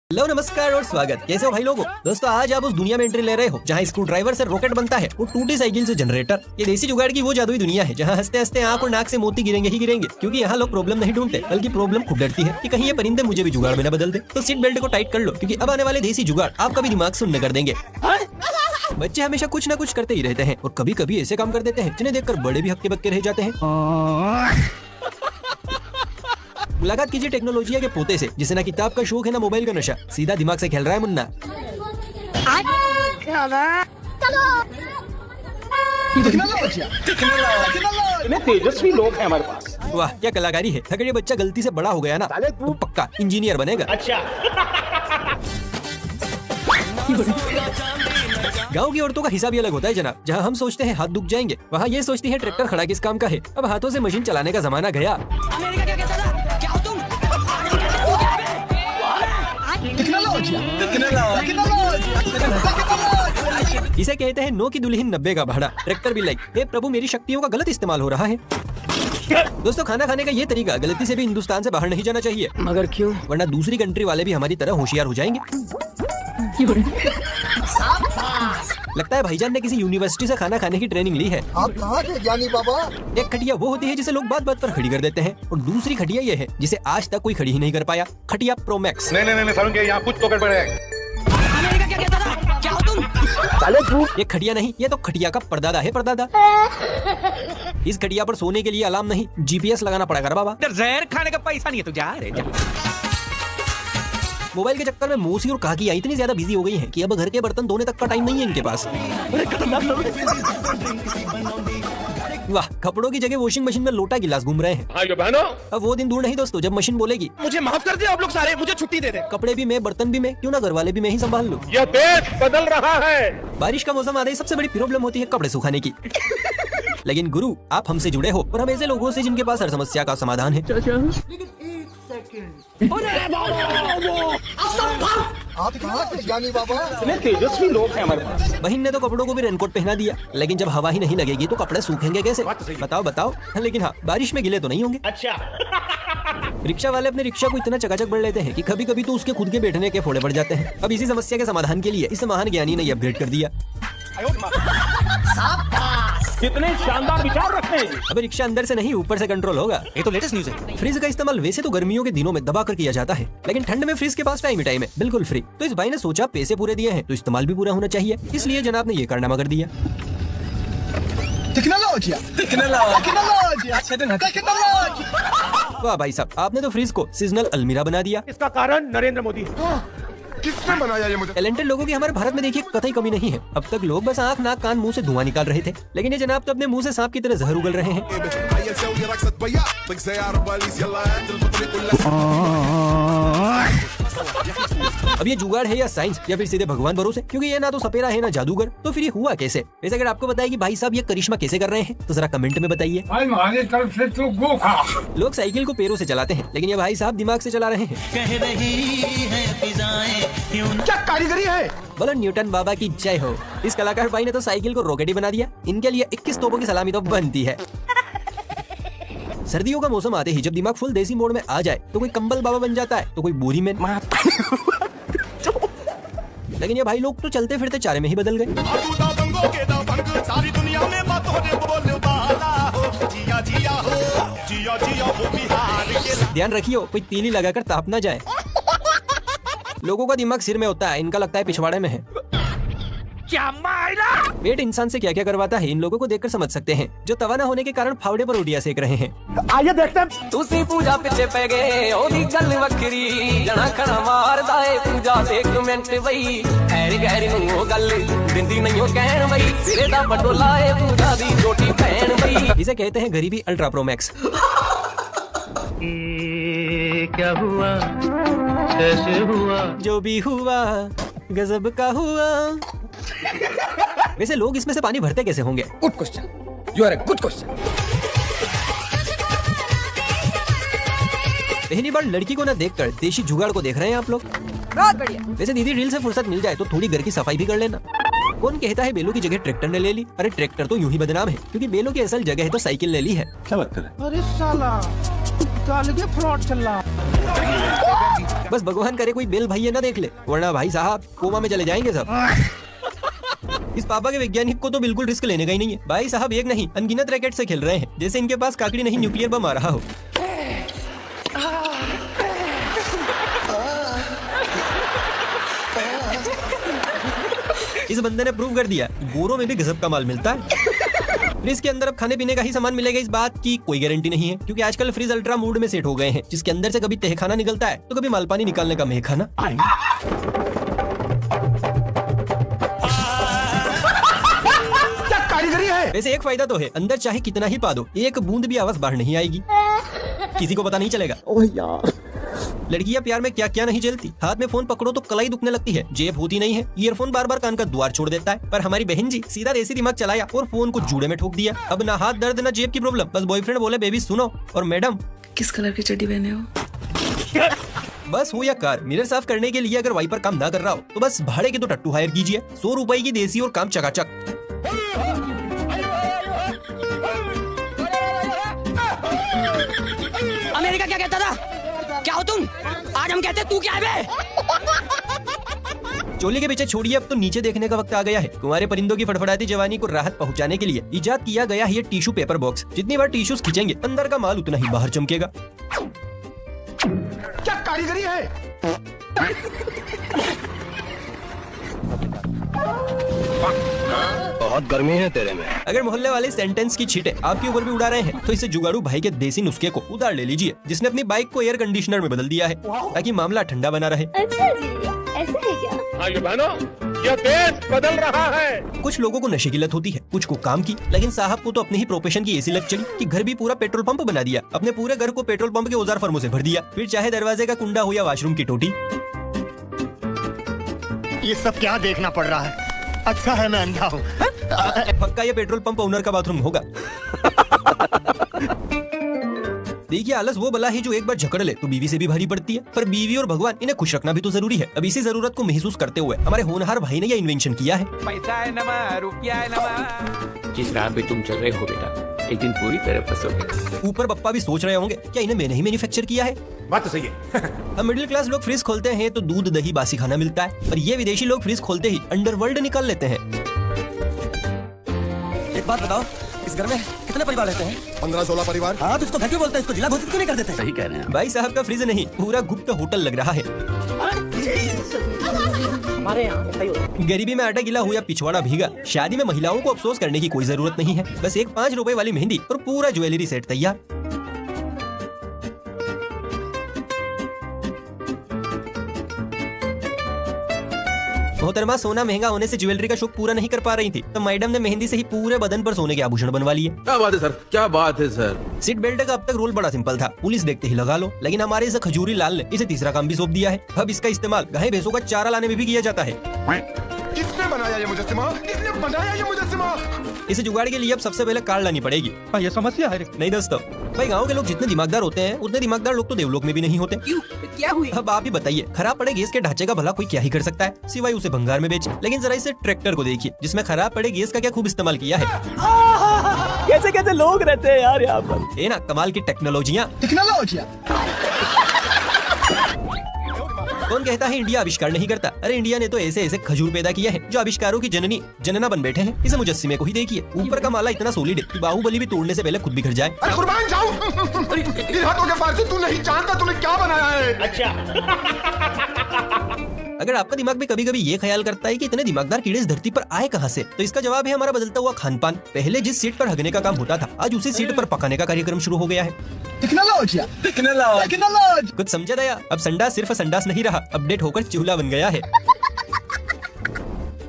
Hello नमस्कार और स्वागत। कैसे हो भाई लोगों? दोस्तों आज आप उस दुनिया में एंट्री ले रहे हो जहाँ स्क्रू ड्राइवर से रॉकेट बनता है और टूटी साइकिल से जनरेटर। ये देसी जुगाड़ की वो जादुई दुनिया है जहाँ हंसते हंसते आंख और नाक से मोती गिरेंगे ही गिरेंगे, क्योंकि यहाँ लोग प्रॉब्लम नहीं ढूंढते बल्कि प्रॉब्लम खुद डरती है कि कहीं ये परिंदे मुझे भी जुगाड़ में न बदल दे। तो सीट बेल्ट को टाइट कर लो, क्योंकि अब आने वाले देसी जुगाड़ आपका भी दिमाग शून्य कर देंगे। बच्चे हमेशा कुछ न कुछ करते ही रहते हैं और कभी कभी ऐसे काम कर देते हैं जिन्हें देखकर बड़े भी हक्के बक्के रह जाते हैं। मुलाकात कीजिए टेक्नोलॉजी के पोते से, जिसे ना किताब का शौक है ना मोबाइल का नशा, सीधा दिमाग से खेल रहा है मुन्ना। इतने तेजस्वी लोग हैं हमारे पास। वाह क्या कलाकारी है। अगर ये बच्चा गलती से बड़ा हो गया ना तो पक्का इंजीनियर बनेगा। अच्छा। गांव की औरतों का हिसाब भी अलग होता है जनाब। जहां हम सोचते हैं हाथ दुख जाएंगे, वहां ये सोचती है ट्रैक्टर खड़ा किस काम का है। अब हाथों से मशीन चलाने का जमाना गया। इसे कहते हैं नो की दुल्हन 90 का भाड़ा। ट्रैक्टर भी लाइक, हे प्रभु मेरी शक्तियों का गलत इस्तेमाल हो रहा है। दोस्तों खाना खाने का ये तरीका गलती से भी हिंदुस्तान से बाहर नहीं जाना चाहिए। मगर क्यों? वरना दूसरी कंट्री वाले भी हमारी तरह होशियार हो जाएंगे। लगता है भाईजान ने किसी यूनिवर्सिटी से खाना खाने की ट्रेनिंग ली है। आप कहाँ थे ज्ञानी बाबा? एक खटिया वो होती है जिसे लोग बात बात पर खड़ी कर देते हैं, और दूसरी खटिया ये है जिसे आज तक कोई खड़ी ही नहीं कर पाया। खटिया प्रो मैक्स। नहीं सरुण के यहाँ कुछ तो गड़बड़ है। ये खटिया नहीं, ये तो खटिया का परदादा है। परदादा इस खटिया पर सोने के लिए अलार्म नहीं, GPS लगाना पड़ेगा बाबा। जहर खाने का पैसा नहीं है तो जा रे। मोबाइल के चक्कर में मौसी और काकियां इतनी ज्यादा बिजी हो गई हैं कि अब घर के बर्तन धोने तक का टाइम नहीं है इनके पास। वाह, कपड़ों की जगह वॉशिंग मशीन में लोटा गिलास घूम रहे हैं। भाइयों बहनों, अब वो दिन दूर नहीं दोस्तों जब मशीन बोलेगी मुझे माफ कर दे आप लोग सारे, मुझे छुट्टी दे दे। कपड़े भी मैं, बर्तन भी मैं, क्यों ना घर वाले भी मैं ही संभाल लूं। यह देश बदल रहा है। बारिश का मौसम आते ही सबसे बड़ी प्रॉब्लम होती है कपड़े सुखाने की। लेकिन गुरु आप हमसे जुड़े हो और हम ऐसे लोगों से जिनके पास हर समस्या का समाधान है। आप कहाँ थे ज्ञानी बाबा? इतने तेजस्वी लोग हैं हमारे पास। बहन ने तो कपड़ों को भी रेनकोट पहना दिया, लेकिन जब हवा ही नहीं लगेगी तो कपड़े सूखेंगे कैसे? बताओ बताओ। लेकिन हाँ, बारिश में गीले तो नहीं होंगे। अच्छा। रिक्शा वाले अपने रिक्शा को इतना चकाचक बढ़ लेते हैं कि कभी कभी तो उसके खुद के बैठने के फोड़े पड़ जाते हैं। अब इसी समस्या के समाधान के लिए इस महान ज्ञानी ने अपग्रेड कर दिया। कितने शानदार विचार रखते हैं। अब रिक्शा अंदर से नहीं ऊपर से कंट्रोल होगा। ये तो लेटेस्ट न्यूज़ है। फ्रिज का इस्तेमाल वैसे तो गर्मियों के दिनों में दबा कर किया जाता है, लेकिन ठंड में फ्रिज के पास टाइम ही टाइम है, बिल्कुल फ्री। तो इस भाई ने सोचा पैसे पूरे दिए हैं तो इस्तेमाल भी पूरा होना चाहिए, इसलिए जनाब ने ये कारनामा कर दिया। वाह भाई साहब, आपने तो फ्रिज को सीजनल अलमीरा बना दिया। इसका कारण नरेंद्र मोदी है। किसने बनाया ये मुझे? टैलेंटेड लोगों की हमारे भारत में देखिए कतई कमी नहीं है। अब तक लोग बस आंख नाक कान मुंह से धुआं निकाल रहे थे, लेकिन ये जनाब तो अपने मुंह से सांप की तरह जहर उगल रहे हैं। अब ये जुगाड़ है या साइंस या फिर सीधे भगवान भरोसे, क्योंकि ये ना तो सपेरा है ना जादूगर, तो फिर ये हुआ कैसे? वैसे अगर आपको बताया कि भाई साहब ये करिश्मा कैसे कर रहे हैं तो जरा कमेंट में बताइए। लोग साइकिल को पैरों से चलाते हैं, लेकिन ये भाई साहब दिमाग से चला रहे हैं। कह रही है फिजाएं क्या कारीगरी है। बोलो न्यूटन बाबा की जय हो। इस कलाकार भाई ने तो साइकिल को रॉकेट ही बना दिया। इनके लिए 21 तोपों की सलामी तो बनती है। सर्दियों का मौसम आते ही जब दिमाग फुल देसी मोड में आ जाए तो कोई कंबल बाबा बन जाता है तो कोई बोरी मैन। लेकिन ये भाई लोग तो चलते फिरते चारे में ही बदल गए। ध्यान रखियो कोई तीली लगाकर ताप ना जाए। लोगों का दिमाग सिर में होता है, इनका लगता है पिछवाड़े में है। क्या मायरा? पेट इंसान से क्या क्या करवाता है इन लोगों को देखकर समझ सकते हैं, जो तवा न होने के कारण फावड़े पर रोटियां सेक रहे हैं। आइए देखते हैं। तुसी पूजा पिछे पे गए ओदी गल वखरी जना खना मारदा है पूजा ते एक मिनट बई हैरी गहरी नु गल दिंदी नहीं हो कहन बई सिरे दा बटोला है पूजा दी रोटी पहन बई। इसे कहते हैं गरीबी अल्ट्रा प्रो मैक्स। क्या हुआ कैसे हुआ जो भी हुआ गजब का हुआ। वैसे लोग इसमें से पानी भरते कैसे होंगे? Good question, you are a good question. पहली बार लड़की को ना देखकर देशी जुगाड़ को देख रहे हैं आप लोग। बहुत बढ़िया। वैसे दीदी रील से फुर्सत मिल जाए तो थोड़ी घर की सफाई भी कर लेना। कौन कहता है बेलों की जगह ट्रैक्टर ने ले ली? अरे ट्रैक्टर तो यूं ही बदनाम है, क्योंकि बेलों की असल जगह है तो साइकिल ने ली है। क्या बात कर रहे हैं? अरे साला फ्रॉड चल रहा। बस भगवान करे कोई बेल भैया ना देख ले, वरना भाई साहब कोमा में चले जाएंगे सब। इस पापा के वैज्ञानिक को तो बिल्कुल रिस्क लेने का ही नहीं है। भाई साहब एक नहीं अनगिनत रैकेट से खेल रहे हैं, जैसे इनके पास काकड़ी नहीं न्यूक्लियर बम आ रहा हो। इस बंदे ने प्रूव कर दिया गोरों में भी गजब का माल मिलता है। फ्रिज के अंदर अब खाने पीने का ही सामान मिलेगा, इस बात की कोई गारंटी नहीं है, क्योंकि आजकल फ्रिज अल्ट्रा मूड में सेट हो गए हैं, जिसके अंदर से कभी तहखाना निकलता है तो कभी मालपानी निकालने का मेहखाना। क्या कारीगरी है। वैसे एक फायदा तो है, अंदर चाहे कितना ही पा दो, एक बूंद भी आवाज बाहर नहीं आएगी, किसी को पता नहीं चलेगा। ओह यार, लड़कियां प्यार में क्या क्या नहीं झेलती। हाथ में फोन पकड़ो तो कलाई दुखने लगती है, जेब होती नहीं है, ईयरफोन बार बार कान का द्वार छोड़ देता है। पर हमारी बहन जी सीधा देसी दिमाग चलाया और फोन को जूड़े में ठोक दिया। अब ना हाथ दर्द ना जेब की प्रॉब्लम, बस बॉयफ्रेंड बोले बेबी सुनो और मैडम किस कलर की चड्डी पहने हो? बस हो या कार, मिरर साफ करने के लिए अगर वाइपर काम ना कर रहा हो तो बस भाड़े के तो टट्टू हायर कीजिए, 100 रुपए की देसी और काम चकाचक। अमेरिका क्या कहता था? क्या हो तुम? आज हम कहते तू क्या है बे? चोली के पीछे छोड़िए, अब तो नीचे देखने का वक्त आ गया है। कुंवारे परिंदों की फड़फड़ाती जवानी को राहत पहुंचाने के लिए इजाद किया गया है ये टिश्यू पेपर बॉक्स। जितनी बार टिश्यूज खींचेंगे अंदर का माल उतना ही बाहर चमकेगा। क्या कारीगरी है। बहुत गर्मी है तेरे में। अगर मोहल्ले वाले सेंटेंस की छींटे आपके ऊपर भी उड़ा रहे हैं तो इसे जुगाड़ू भाई के देसी नुस्खे को उधार ले लीजिए, जिसने अपनी बाइक को एयर कंडीशनर में बदल दिया है ताकि मामला ठंडा बना रहे। अच्छा जी, ऐसा है क्या? हाँ ये बहनों, यह देश बदल रहा है। कुछ लोगों को नशे की लत होती है, कुछ को काम की, लेकिन साहब को तो अपने ही प्रोफेशन की ऐसी लत चली कि घर भी पूरा पेट्रोल पंप बना दिया। अपने पूरे घर को पेट्रोल पंप के औजार फर्मों से भर दिया, फिर चाहे दरवाजे का कुंडा हो या वॉशरूम की टोटी। ये सब क्या देखना पड़ रहा है? अच्छा है मैं अंधा हूँ। पक्का ये पेट्रोल पंप ओनर का बाथरूम होगा। देखिए आलस वो बला है जो एक बार जकड़ ले तो बीवी से भी भारी पड़ती है, पर बीवी और भगवान इन्हें खुश रखना भी तो जरूरी है। अब इसी जरूरत को महसूस करते हुए हमारे होनहार भाई ने यह इन्वेंशन किया है। पैसा है नमा, रुपया है नमा। जिस राह पे तुम चल रहे हो बेटा, एक दिन पूरी तरह फंसोगे। ऊपर पप्पा भी सोच रहे होंगे क्या इन्हें मैंने ही मैन्युफैक्चर किया है। बात तो सही है। अब मिडिल क्लास लोग फ्रिज खोलते हैं तो दूध दही बासी खाना मिलता है, पर ये विदेशी लोग फ्रिज खोलते ही अंडरवर्ल्ड निकाल लेते हैं। एक बात बताओ, इस घर में कितने परिवार रहते हैं? 15-16 परिवार। हाँ तो इसको घर क्यों बोलते हैं? इसको जिला घोषित क्यों नहीं कर देते? सही कह रहे हैं। भाई साहब का फ्रिज नहीं पूरा गुप्त होटल लग रहा है। हमारे यहाँ गरीबी में आटा गिला हो या पिछवाड़ा भीगा, शादी में महिलाओं को अफसोस करने की कोई जरूरत नहीं है। बस एक 5 रुपए वाली मेहंदी और पूरा ज्वेलरी सेट तैयार। मोहतरमा सोना महंगा होने से ज्वेलरी का शौक पूरा नहीं कर पा रही थी, तो मैडम ने मेहंदी से ही पूरे बदन पर सोने के आभूषण बनवा लिए। क्या बात है सर, क्या बात है सर। सीट बेल्ट का अब तक रूल बड़ा सिंपल था, पुलिस देखते ही लगा लो, लेकिन हमारे इस खजूरी लाल ने इसे तीसरा काम भी सौंप दिया है। अब इसका इस्तेमाल गाय भैंसों का चारा लाने में भी किया जाता है। किसने बनाया ये मुजस्सिमा? किसने बनाया ये मुजस्सिमा? इसे जुगाड़ के लिए अब सबसे पहले कार लानी पड़ेगी। ये समस्या है। नहीं दोस्तों, भाई गाँव के लोग जितने दिमागदार होते हैं उतने दिमागदार लोग तो देवलोक में भी नहीं होते। क्यों? क्या हुई? अब आप ही बताइए, खराब पड़े गैस के ढांचे का भला कोई क्या ही कर सकता है सिवाय उसे भंगार में बेचे। लेकिन जरा इसे ट्रैक्टर को देखिए, जिसमें खराब पड़े गैस का क्या खूब इस्तेमाल किया है। कैसे कैसे लोग रहते हैं यार यहाँ पर। ये ना कमाल की टेक्नोलॉजियाँ। कौन कहता है इंडिया आविष्कार नहीं करता? अरे इंडिया ने तो ऐसे ऐसे खजूर पैदा किया है जो आविष्कारों की जननी जनना बन बैठे हैं। इसे मुजस्सिमे को ही देखिए, ऊपर का माला इतना सोलिड है कि बाहुबली भी तोड़ने से पहले खुद बिखर जाए। अरे कुर्बान जाऊं। इन हाथों के पास तू नहीं जानता तूने क्या बनाया है। अच्छा। अगर आपका दिमाग भी कभी कभी ये ख्याल करता है कि इतने दिमागदार कीड़े इस धरती पर आए कहाँ से, तो इसका जवाब है हमारा बदलता हुआ खान पान। पहले जिस सीट पर हगने का काम होता था, आज उसी सीट पर पकाने का कार्यक्रम शुरू हो गया है। कुछ समझा दया? अब संडास सिर्फ संडास नहीं रहा, अपडेट होकर चूल्हा बन गया है।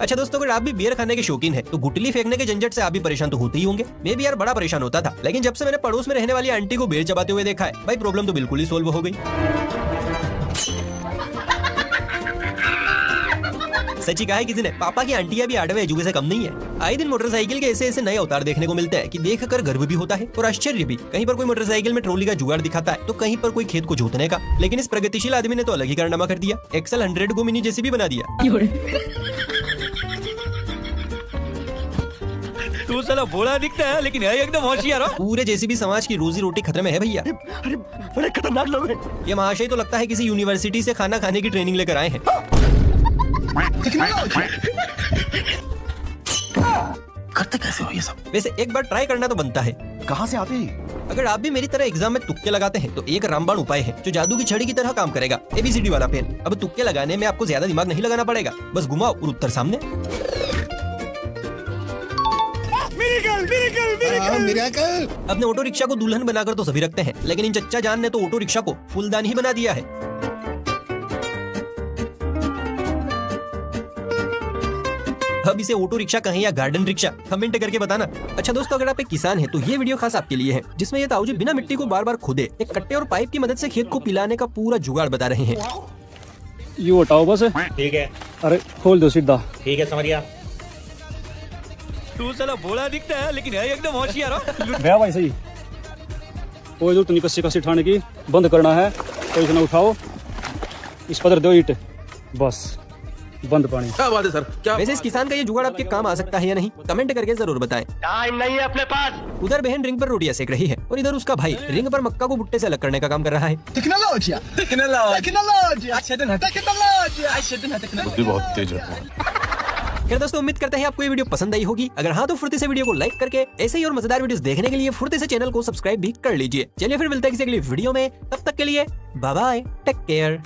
अच्छा दोस्तों, अगर आप भी बियर खाने के शौकीन हैं, तो गुटली फेंकने के झंझट से आप भी परेशान तो होते ही होंगे। मैं भी यार बड़ा परेशान होता था, लेकिन जब से मैंने पड़ोस में रहने वाली आंटी को बियर चबाते हुए देखा है, भाई प्रॉब्लम तो बिल्कुल ही सोल्व हो गई। सच्ची कहा है किसी ने, पापा की आंटियां भी आडवे एजुके से कम नहीं है। आए दिन मोटरसाइकिल के ऐसे ऐसे नए अवतार देखने को मिलते हैं कि देखकर गर्व भी होता है और आश्चर्य भी। कहीं पर कोई मोटरसाइकिल में ट्रॉली का जुगाड़ दिखाता है, तो कहीं पर कोई खेत को जोतने का। लेकिन इस प्रगतिशील आदमी ने तो अलग ही कारनामा कर दिया, एक्सल 100 को मिनी जेसीबी बना दिया। तू साला भोला दिखता है लेकिन है एकदम होशियार हो। पूरे जेसीबी समाज की रोजी रोटी खतरे में है भैया। अरे बड़े खतरनाक लोग हैं। ये महाशय तो लगता है किसी यूनिवर्सिटी से खाना खाने की ट्रेनिंग लेकर आए हैं। करते कैसे हो ये सब? वैसे एक बार ट्राई करना तो बनता है। कहाँ से आते हैं? अगर आप भी मेरी तरह एग्जाम में तुक्के लगाते हैं तो एक रामबाण उपाय है जो जादू की छड़ी की तरह काम करेगा। ABCD वाला पेन। अब तुक्के लगाने में आपको ज्यादा दिमाग नहीं लगाना पड़ेगा, बस घुमाओ और उत्तर सामने। अपने ऑटो रिक्शा को दुल्हन बनाकर तो सभी रखते हैं, लेकिन इन चच्चा जान ने तो ऑटो रिक्शा को फूलदान ही बना दिया है। अब इसे ऑटो रिक्शा कहें या गार्डन रिक्शा, कमेंट करके बताना। अच्छा दोस्तों, अगर आप एक किसान हैं तो ये वीडियो खास आपके लिए है, जिसमें ये ताऊजी बिना मिट्टी को बार बार खोदे एक कट्टे और पाइप की मदद से खेत को पिलाने का पूरा जुगाड़ बता रहे हैं। ये हटाओ बस। ठीक है। अरे खोल दो सीधा। ठीक है, समझिया। तू साला भोला दिखता है लेकिन है एकदम होशियार हो। भैया भाई सही। कोई जरूरत नहीं कस्सी कस्सी ठाने की, बंद करना है तो इतना उठाओ, इस पदर दो ईंट, बस बंद पानी। क्या बात है सर, क्या वैसे इस किसान का ये जुगाड़ आपके काम आ सकता है या नहीं, कमेंट करके जरूर बताएं। टाइम नहीं है अपने पास। उधर बहन रिंग पर रोटियां सेक रही है और इधर उसका भाई रिंग पर मक्का को भुट्टे से अलग करने का काम कर रहा है। बुद्धि बहुत तेज है। खैर दोस्तों, उम्मीद करते हैं आपको ये वीडियो पसंद आई होगी। अगर हाँ तो फुर्ती से वीडियो को लाइक करके ऐसे ही और मजेदार वीडियोस देखने के लिए फुर्ती से चैनल को सब्सक्राइब भी कर लीजिए। चलिए फिर मिलते हैं किसी अगली वीडियो में, तब तक के लिए बाय बाय, टेक केयर।